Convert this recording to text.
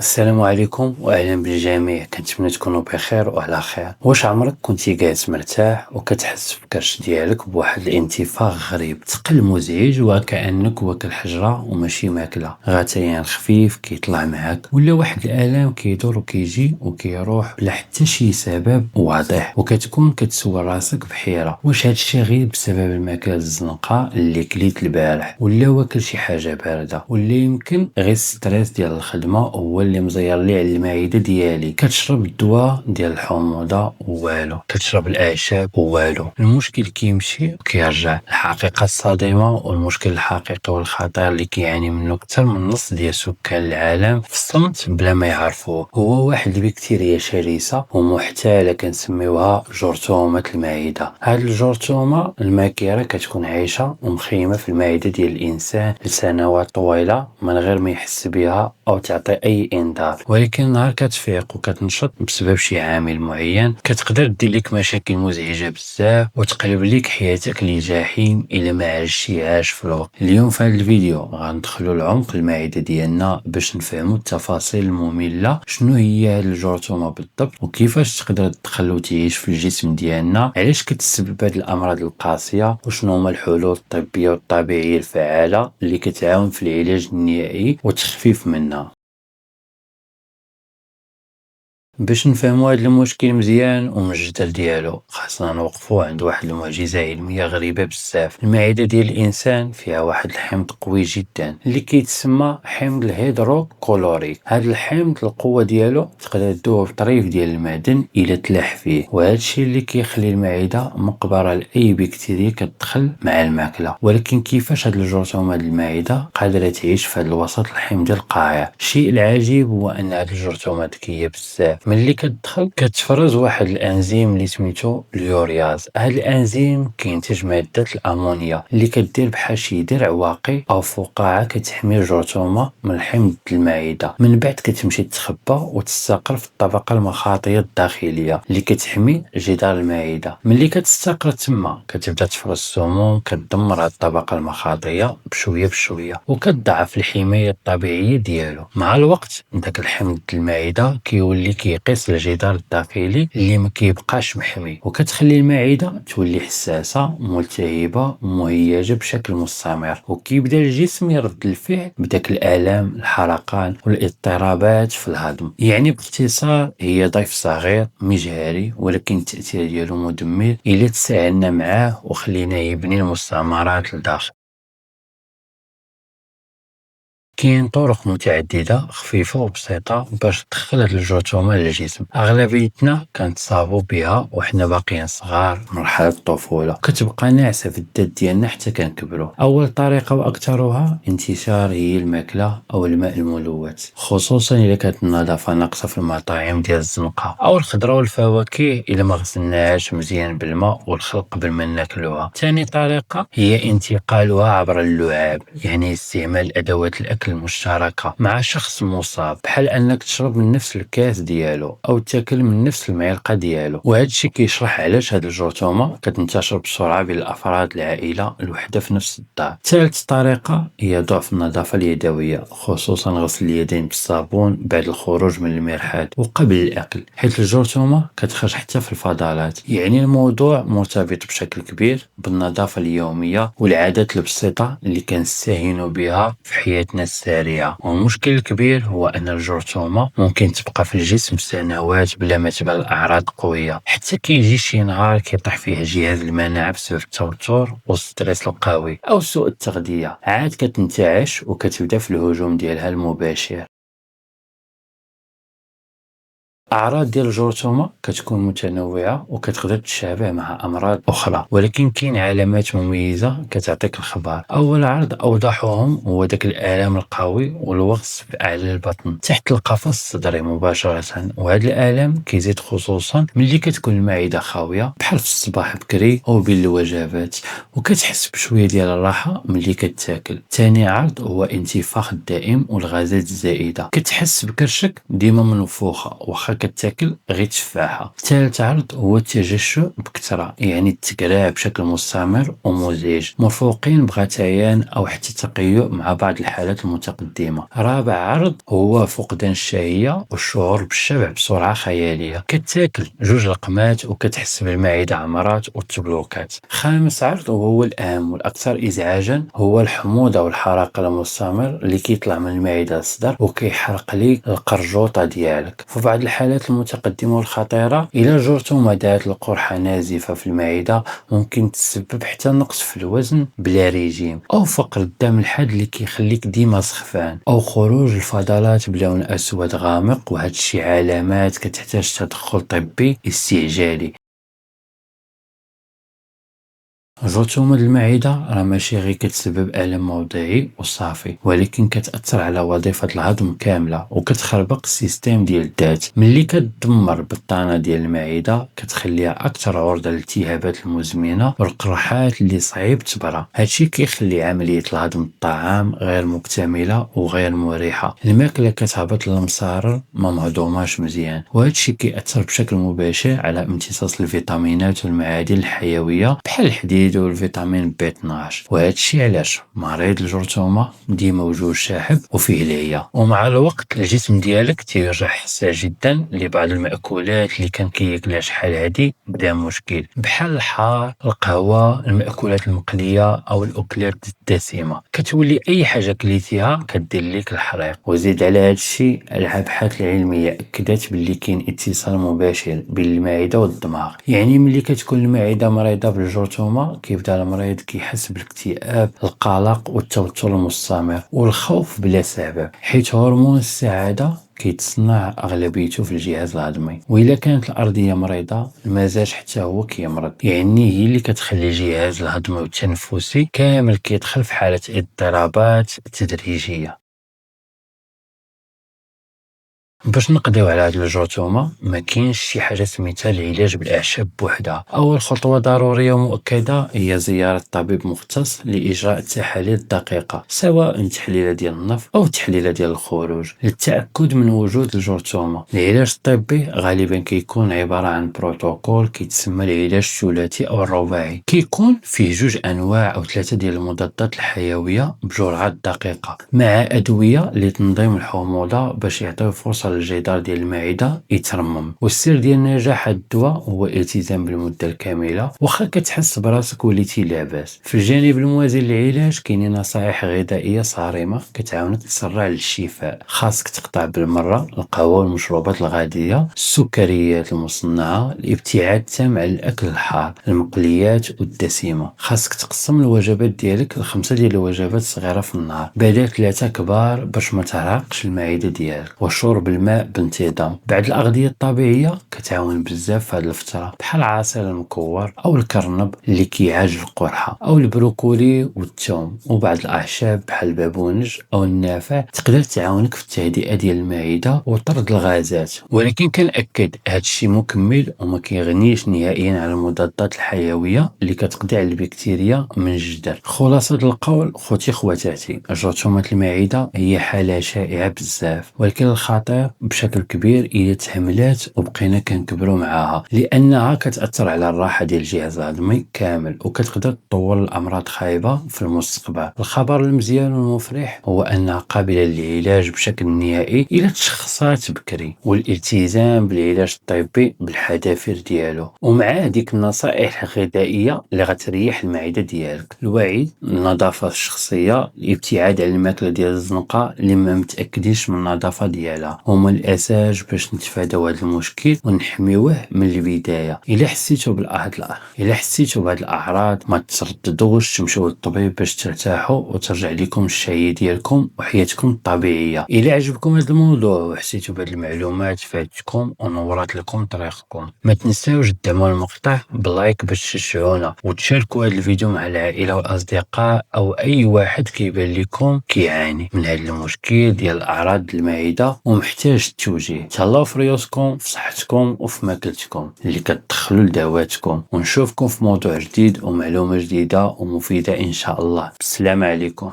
السلام عليكم واهلا بالجميع، كنتمنى تكونوا بخير وعلى خير. واش عمرك كنتي جالس مرتاح وكتحس في الكرش ديالك بواحد الانتفاخ غريب ثقل مزعج وكأنك واكل حجره وماشي ماكله، غثيان خفيف كيطلع معاك ولا واحد الالام كيدور وكيجي وكيروح بلا حتى شي سبب واضح، وكتكون كتسول راسك بحيره واش هادشي غير بسبب الماكله الزنقه اللي كليت البارح، ولا واكل شي حاجه بارده، ولا يمكن غير ستريس ديال الخدمه هو اللي مزير لي على المعده ديالي. كتشرب الدواء ديال الحموضه والو، كتشرب الاعشاب والو، المشكل كيمشي وكيرجع. الحقيقه الصادمه والمشكل الحقيقي والخطير اللي كيعاني منه اكثر من نص ديال سكان العالم في الصمت بلا ما يعرفوه هو واحد البكتيريا شرسه ومحتاله كنسميوها جرثومه المعده. هاد الجرثومه الماكره كتكون عايشه ومخيمه في المعده ديال الانسان لسنوات طويله من غير ما يحس بها او تعطي اي انذار، ولكن نهار كتفيق وكتنشط بسبب شي عامل معين كتقدر دير لك مشاكل مزعجه بزاف وتقلب لك حياتك لجحيم الا ما عشتيهاش في الوقت. اليوم في هذا الفيديو غندخلوا لعمق المعده ديالنا باش نفهموا التفاصيل الممله، شنو هي هاد الجرثومه بالضبط وكيفاش تقدر تدخل وتعيش في الجسم ديالنا، علاش كتسبب هاد الامراض القاسيه، وشنو هما الحلول الطبيه والطبيعيه الفعاله اللي كتعاون في العلاج النهائي والتخفيف منها. باش نفهموا هذا المشكل مزيان ومن الجذر ديالو خاصنا نوقفوا عند واحد المعجزه علميه غريبه بزاف. المعده ديال الانسان فيها واحد الحمض قوي جدا اللي كيتسمى حمض الهيدروكلوريك. هذا الحمض القوه ديالو تقدر تذوب طريف ديال المعدن الا تلاح فيه، وهذا الشيء اللي كيخلي المعده مقبره لاي بكتيريا كتدخل مع الماكله. ولكن كيفاش هاد الجرثومه ديال المعده قادره تعيش في هذا الوسط الحمضي القاعر؟ الشيء العجيب هو ان هاد الجرثومه ذكيه بزاف، ملي كتدخل كتفرز واحد الانزيم اللي سميتو اليورياز. هذا الانزيم كينتج ماده الامونيا اللي كدير بحال شي درع واقي او فقاعه كتحمي الجرثومه من حمض المعده. من بعد كتمشي تتخبى وتستقر في الطبقه المخاطيه الداخليه اللي كتحمي جدار المعده. ملي كتستقر تما كتبدا تفرز السموم كتدمر هاد الطبقه المخاطيه بشويه بشويه وكتضعف الحمايه الطبيعيه ديالو. مع الوقت داك الحمض المعده كيولي كيقيس الجدار الداخلي اللي ما كيبقاش محمي، وكتخلي المعده تولي حساسه ملتهبه مهيجه بشكل مستمر، وكيبدا الجسم يرد الفعل بداك الالام الحرقان والاضطرابات في الهضم. يعني باختصار هي ضيف صغير مجهري ولكن التاثير ديالو مدمر الا تساهلنا معاه وخلينا يبني المستعمرات لداخل. كاين طرق متعددة خفيفة وبسيطة باش تدخل هاد الجرثومة للجسم. أغلبيتنا كنتصابو بها وحنا باقيين صغار مرحلة الطفولة، كتبقى ناعسة في الذات ديالنا حتى كنكبرو. أول طريقة وأكثرها انتشار هي الماكلة أو الماء الملوث، خصوصا إذا كانت النظافة ناقصة في المطاعم ديال الزنقة، أو الخضرة والفواكه إذا ما غسلناهاش مزيان بالماء والخل قبل ما ناكلوها. ثاني طريقة هي انتقالها عبر اللعاب، يعني استعمال أدوات الأكل المشتركة مع شخص مصاب، بحال أنك تشرب من نفس الكاس ديالو أو تاكل من نفس المعلقة ديالو. وهذا الشيء كيشرح علاش هاد الجرثومة كتنتشر بسرعة بين الأفراد العائلة الوحدة في نفس الدار. ثالث طريقة هي ضعف النظافة اليدوية، خصوصا غسل اليدين بالصابون بعد الخروج من المرحاض وقبل الأكل، حيث الجرثومة كتخرج حتى في الفضلات. يعني الموضوع مرتبط بشكل كبير بالنظافة اليومية والعادات البسيطة اللي كنستهينوا بها في حياتنا السريعة. والمشكل الكبير هو أن الجرثومة ممكن تبقى في الجسم سنوات بلا ما تبان الأعراض قوية، حتى كيجي شي نهار كيطيح فيه جهاز المناعة بسبب التوتر والستريس القوي أو سوء التغذية، عاد كتنتعش وكتبدا في الهجوم ديالها المباشر. أعراض ديال الجرثومة كتكون متنوعة وكتقدر تشابه مع أمراض أخرى، ولكن كاين علامات مميزة كتعطيك الخبر. أول عرض أوضحهم هو داك الآلام القوي والوغص في أعلى البطن تحت القفص الصدري مباشرة، وهذا الآلام كيزيد خصوصا ملي كتكون المعدة خاوية بحال في الصباح بكري أو بين الوجبات، وكتحس بشوية ديال الراحة ملي كتاكل. ثاني عرض هو انتفاخ الدائم والغازات الزائدة، كتحس بكرشك ديما منفوخة واخا كتاكل غير تفاحة. ثالث عرض هو التجشؤ بكثرة، يعني التكراع بشكل مستمر ومزعج مرفوقين بغثيان أو حتى تقيؤ مع بعض الحالات المتقدمة. رابع عرض هو فقدان الشهية والشعور بالشبع بسرعة خيالية، كتاكل 2 لقمات وكتحس بالمعدة عمرات وتبلوكات. خامس عرض وهو الأهم والأكثر إزعاجا هو الحموضة والحرق المستمر اللي كيطلع من المعدة للصدر وكيحرق لي القرجوطة ديالك. في بعض الحالات المتقدمة والخطيرة إلى جرثومة دات القرحة نازفة في المعدة ممكن تسبب حتى نقص في الوزن بلا ريجيم، أو فقر الدم الحاد اللي كيخليك ديما سخفان، أو خروج الفضلات بلون أسود غامق، وهاد الشي علامات كتحتاج تدخل طبي استعجالي. جرثومة المعدة راه ماشي غير كتسبب ألم موضعي وصافي، ولكن كتأثر على وظيفة الهضم كاملة وكتخربق السيستم ديال الذات. ملي كتدمر البطانة ديال المعدة كتخليها أكثر عرضة للالتهابات المزمنة والقرحات اللي صعيب تبرى. هادشي كيخلي عملية الهضم الطعام غير مكتملة وغير مريحة، الماكلة كتهبط للمصارر ما مهضوماش مزيان، وهادشي كيأثر بشكل مباشر على امتصاص الفيتامينات والمعادن الحيوية بحال الحديد والفيتامين بي 12. وهذا الشيء علاش مريض الجرثومة ديما وجهه شاحب وفيه العيا، ومع الوقت الجسم ديالك تيرجع حساس جدا لبعض المأكولات اللي كان كياكلها شحال هادي بدا مشكل، بحال الحار، القهوة، المأكولات المقلية أو الأكلات الدسمة. كتولي أي حاجة كليتيها كدير ليك الحريق. وزيد على هذا الشيء الأبحاث العلمية أكدت باللي كاين اتصال مباشر بين المعدة والدماغ، يعني ملي كتكون المعدة مريضة بالجرثومة كيبدا المريض كيحس بالاكتئاب، القلق والتوتر المستمر والخوف بلا سبب، حيت هرمون السعادة كيتصنع اغلبيته في الجهاز الهضمي. واذا كانت الارضيه مريضه المزاج حتى هو كيمرض، يعني هي اللي كتخلي الجهاز الهضمي والتنفسي كامل كيدخل في حاله اضطرابات تدريجيه. باش نقضيو على هاد الجرثومة ما كاينش شي حاجة سميتها العلاج بالأعشاب بوحدها. أول خطوة ضرورية ومؤكدة هي زيارة طبيب مختص لإجراء التحاليل الدقيقة، سواء تحليلة ديال النف أو تحليلة ديال الخروج للتأكد من وجود الجرثومة. العلاج الطبي غالبا كيكون عبارة عن بروتوكول كيتسمى العلاج الثلاثي أو الرباعي، كيكون فيه 2 أنواع أو 3 ديال المضادات الحيوية بجرعات دقيقة مع أدوية لتنظيم الحموضة باش يعطيو فرصة الجدار ديال المعدة يترمم. والسر ديال نجاح هاد الدواء هو الالتزام بالمدة الكاملة واخا كتحس براسك وليتي لاباس. في الجانب الموازي للعلاج كاينين نصائح غذائية صارمة كتعاونك تسرع للشفاء. خاصك تقطع بالمرة القهوة والمشروبات الغازية، السكريات المصنعة، الابتعاد تام على الأكل الحار، المقليات والدسمة. خاصك تقسم الوجبات ديالك ل5 ديال الوجبات صغيرة في النهار بدل 3 كبار باش ما تهرقش المعدة ديالك. وشرب الماء بانتظام. بعض الأغذية الطبيعية كتعاون بزاف في هذه الفترة بحال عصير المكور أو الكرنب اللي كيعالج القرحة، أو البروكولي والثوم، وبعض الأعشاب بحال البابونج أو النافع تقدر تعاونك في التهدئة ديال المعدة وطرد الغازات. ولكن كنأكد هذا الشيء مكمل وما كيغنيش نهائيا على المضادات الحيوية اللي كتقضي على البكتيريا من الجذر. خلاصة القول خوتي خواتاتي، جرثومة المعدة هي حالة شائعة بزاف، ولكن الخطير بشكل كبير إذا تحملات وبقينا كنكبروا معاها، لأنها كتأثر على الراحة ديال الجهاز الهضمي كامل وكتقدر تطور الأمراض خايبة في المستقبل. الخبر المزيان والمفرح هو أنها قابلة للعلاج بشكل نهائي إذا تشخصات بكري، والالتزام بالعلاج الطبي بالحذافير ديالو ومع ديك النصائح الغذائية اللي غتريح المعدة ديالك. الوعي، النظافة الشخصية، الابتعاد عن الماكلة ديال الزنقة اللي ما متأكدينش من النظافة ديالها هما الأساس باش نتفاداو هذا المشكل ونحميوه من البداية. إلا حسيتوا بهاد الأعراض ما ترددوش تمشيو للطبيب باش ترتاحوا وترجع لكم الشهية ديالكم وحياتكم الطبيعية. إلا عجبكم هذا الموضوع وحسيتوا بهاد المعلومات فاتتكم ونورات لكم طريقكم، ما تنساوش تدعموا المقطع بلايك باش تشجعونا، وتشاركوا هذا الفيديو مع العائلة والأصدقاء أو أي واحد كيبان لكم كيعاني من هذا المشكل ديال أعراض المعدة ومحتاج التوجيه. تهلاو في ريوسكم، في صحتكم وفي ماكلتكم اللي كتدخلوا لدعواتكم، ونشوفكم في موضوع جديد ومعلومة جديدة ومفيدة إن شاء الله. السلام عليكم.